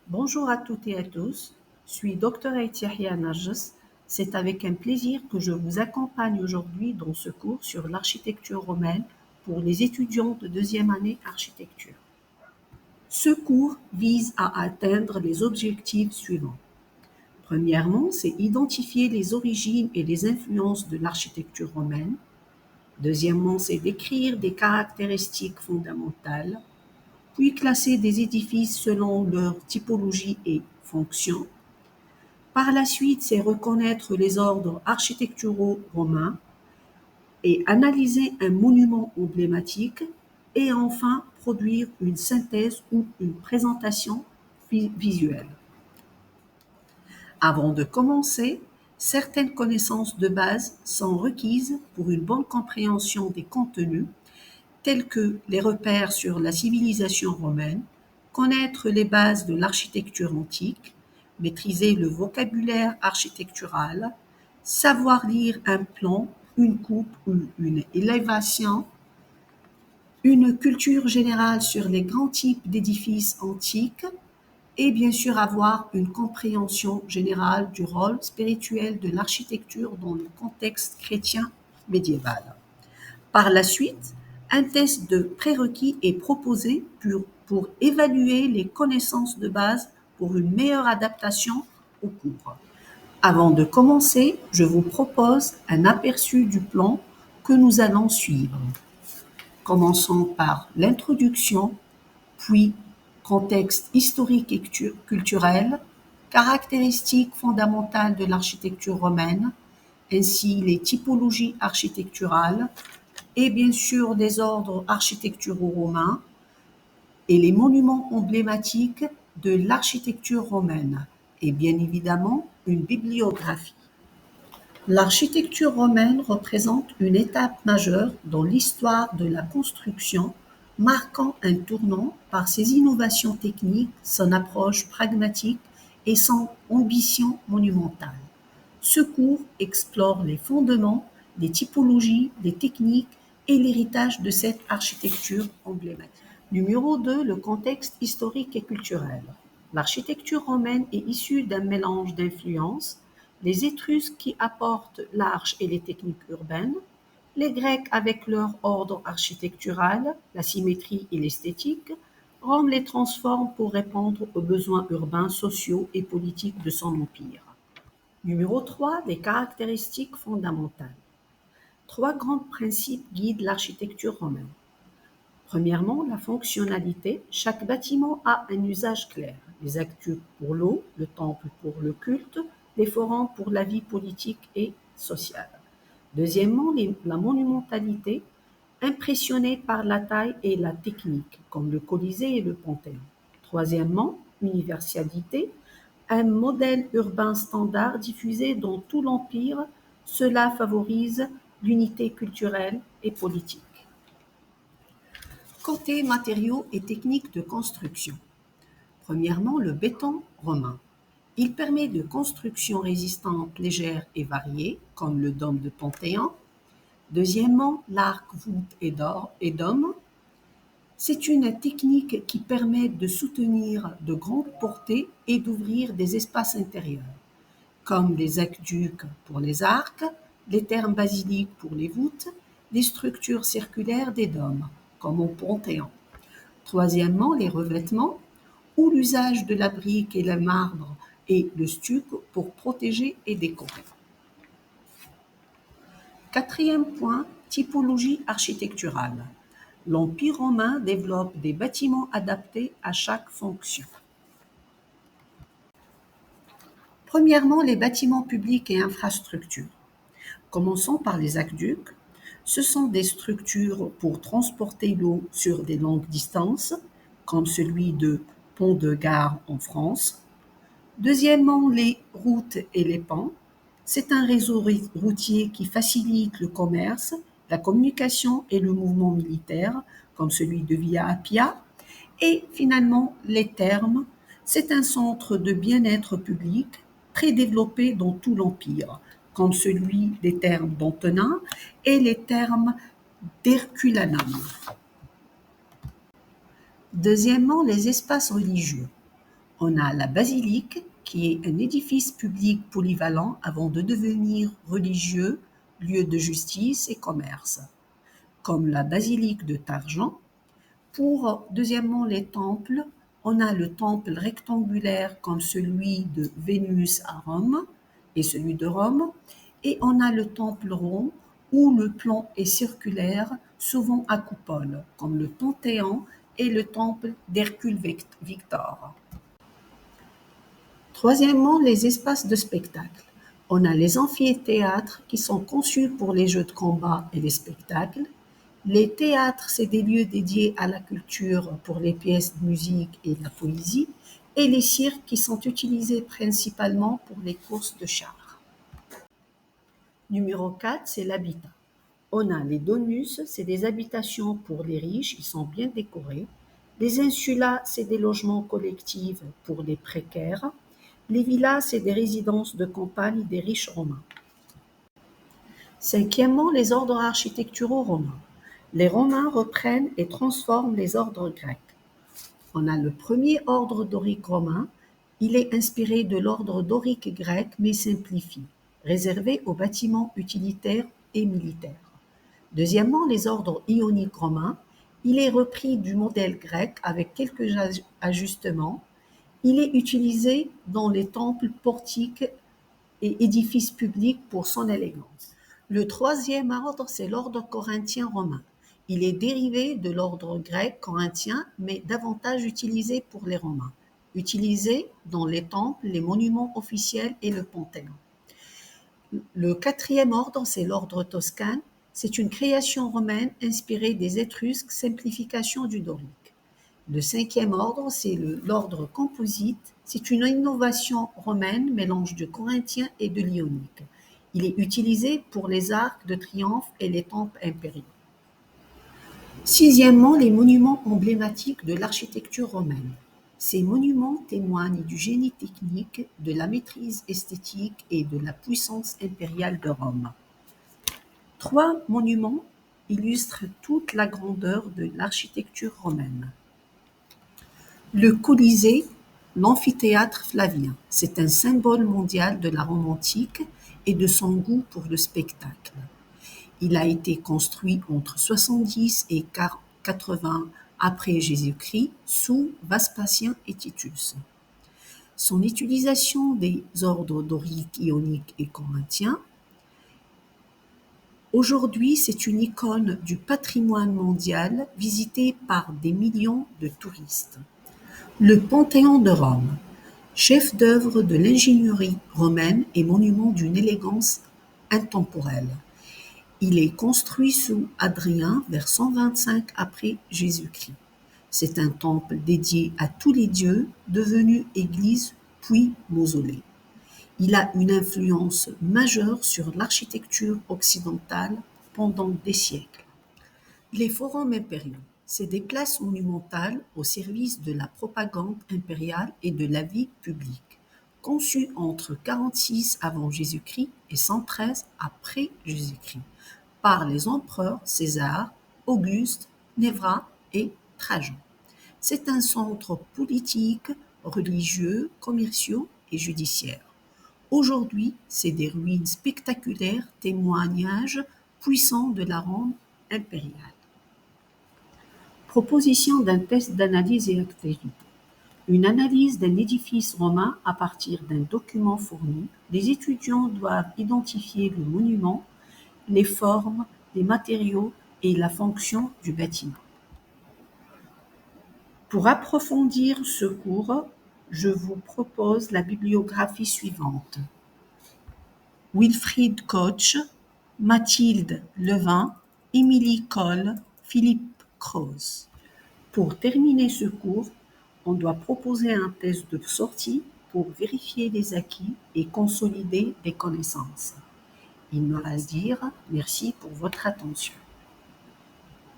Bonjour à toutes et à tous, je suis Dr Aït Narges. C'est avec un plaisir que je vous accompagne aujourd'hui dans ce cours sur l'architecture romaine pour les étudiants de deuxième année architecture. Ce cours vise à atteindre les objectifs suivants. Premièrement, c'est identifier les origines et les influences de l'architecture romaine. Deuxièmement, c'est décrire des caractéristiques fondamentales, puis classer des édifices selon leur typologie et fonction. Par la suite, c'est reconnaître les ordres architecturaux romains et analyser un monument emblématique et enfin produire une synthèse ou une présentation visuelle. Avant de commencer, certaines connaissances de base sont requises pour une bonne compréhension des contenus tels que les repères sur la civilisation romaine, connaître les bases de l'architecture antique, maîtriser le vocabulaire architectural, savoir lire un plan, une coupe ou une élévation, une culture générale sur les grands types d'édifices antiques et bien sûr avoir une compréhension générale du rôle spirituel de l'architecture dans le contexte chrétien médiéval. Par la suite, un test de prérequis est proposé pour évaluer les connaissances de base pour une meilleure adaptation au cours. Avant de commencer, je vous propose un aperçu du plan que nous allons suivre. Commençons par l'introduction, puis contexte historique et culturel, caractéristiques fondamentales de l'architecture romaine, ainsi les typologies architecturales, et bien sûr des ordres architecturaux romains et les monuments emblématiques de l'architecture romaine et bien évidemment une bibliographie. L'architecture romaine représente une étape majeure dans l'histoire de la construction, marquant un tournant par ses innovations techniques, son approche pragmatique et son ambition monumentale. Ce cours explore les fondements, les typologies, les techniques et l'héritage de cette architecture emblématique. Numéro 2, le contexte historique et culturel. L'architecture romaine est issue d'un mélange d'influences, les Étrusques qui apportent l'arche et les techniques urbaines, les Grecs avec leur ordre architectural, la symétrie et l'esthétique, Rome les transforme pour répondre aux besoins urbains, sociaux et politiques de son empire. Numéro 3, des caractéristiques fondamentales. Trois grands principes guident l'architecture romaine. Premièrement, la fonctionnalité. Chaque bâtiment a un usage clair. Les aqueducs pour l'eau, le temple pour le culte, les forums pour la vie politique et sociale. Deuxièmement, la monumentalité, impressionnée par la taille et la technique, comme le Colisée et le Panthéon. Troisièmement, universalité, un modèle urbain standard diffusé dans tout l'Empire, cela favorise l'unité culturelle et politique. Côté matériaux et techniques de construction. Premièrement, le béton romain. Il permet de constructions résistantes, légères et variées, comme le dôme de Panthéon. Deuxièmement, l'arc, voûte et dôme. C'est une technique qui permet de soutenir de grandes portées et d'ouvrir des espaces intérieurs, comme les aqueducs pour les arcs, les thermes basiliques pour les voûtes, les structures circulaires des dômes, comme au Panthéon. Troisièmement, les revêtements, ou l'usage de la brique et le marbre et le stuc pour protéger et décorer. Quatrième point, typologie architecturale. L'Empire romain développe des bâtiments adaptés à chaque fonction. Premièrement, les bâtiments publics et infrastructures. Commençons par les aqueducs. Ce sont des structures pour transporter l'eau sur des longues distances, comme celui de Pont-de-Gare en France. Deuxièmement, les routes et les ponts. C'est un réseau routier qui facilite le commerce, la communication et le mouvement militaire, comme celui de Via Appia. Et finalement, les thermes. C'est un centre de bien-être public très développé dans tout l'Empire, comme celui des thermes d'Antonin et les thermes d'Herculanum. Deuxièmement, les espaces religieux. On a la basilique, qui est un édifice public polyvalent avant de devenir religieux, lieu de justice et commerce, comme la basilique de Tarjan. Pour, deuxièmement, les temples, on a le temple rectangulaire comme celui de Vénus à Rome et celui de Rome, et on a le temple rond où le plan est circulaire, souvent à coupole, comme le Panthéon et le temple d'Hercule Victor. Troisièmement, les espaces de spectacle. On a les amphithéâtres qui sont conçus pour les jeux de combat et les spectacles. Les théâtres, c'est des lieux dédiés à la culture pour les pièces de musique et la poésie. Et les cirques qui sont utilisés principalement pour les courses de chars. Numéro 4, c'est l'habitat. On a les donus, c'est des habitations pour les riches, ils sont bien décorés. Les insulas, c'est des logements collectifs pour les précaires. Les villas, c'est des résidences de campagne des riches romains. Cinquièmement, les ordres architecturaux romains. Les Romains reprennent et transforment les ordres grecs. On a le premier ordre dorique romain. Il est inspiré de l'ordre dorique grec, mais simplifié, réservé aux bâtiments utilitaires et militaires. Deuxièmement, les ordres ioniques romains. Il est repris du modèle grec avec quelques ajustements. Il est utilisé dans les temples, portiques et édifices publics pour son élégance. Le troisième ordre, c'est l'ordre corinthien romain. Il est dérivé de l'ordre grec corinthien, mais davantage utilisé pour les Romains. Utilisé dans les temples, les monuments officiels et le Panthéon. Le quatrième ordre, c'est l'ordre toscan. C'est une création romaine inspirée des Étrusques, simplification du dorique. Le cinquième ordre, c'est l'ordre composite. C'est une innovation romaine, mélange de corinthien et de l'ionique. Il est utilisé pour les arcs de triomphe et les temples impériaux. Sixièmement, les monuments emblématiques de l'architecture romaine. Ces monuments témoignent du génie technique, de la maîtrise esthétique et de la puissance impériale de Rome. 3 monuments illustrent toute la grandeur de l'architecture romaine. Le Colisée, l'amphithéâtre flavien, c'est un symbole mondial de la Rome antique et de son goût pour le spectacle. Il a été construit entre 70 et 80 après Jésus-Christ sous Vespasien et Titus. Son utilisation des ordres doriques, ioniques et corinthiens. Aujourd'hui, c'est une icône du patrimoine mondial visitée par des millions de touristes. Le Panthéon de Rome, chef d'œuvre de l'ingénierie romaine et monument d'une élégance intemporelle. Il est construit sous Hadrien vers 125 après Jésus-Christ. C'est un temple dédié à tous les dieux, devenu église puis mausolée. Il a une influence majeure sur l'architecture occidentale pendant des siècles. Les forums impériaux, c'est des places monumentales au service de la propagande impériale et de la vie publique, conçues entre 46 avant Jésus-Christ et 113 après Jésus-Christ, par les empereurs César, Auguste, Néva et Trajan. C'est un centre politique, religieux, commerciaux et judiciaire. Aujourd'hui, c'est des ruines spectaculaires, témoignages puissants de la Rome impériale. Proposition d'un test d'analyse et activité. Une analyse d'un édifice romain à partir d'un document fourni. Les étudiants doivent identifier le monument, les formes, les matériaux et la fonction du bâtiment. Pour approfondir ce cours, je vous propose la bibliographie suivante. Wilfried Koch, Mathilde Levin, Émilie Coll, Philippe Croze. Pour terminer ce cours, on doit proposer un test de sortie pour vérifier les acquis et consolider les connaissances. Il me reste à dire merci pour votre attention.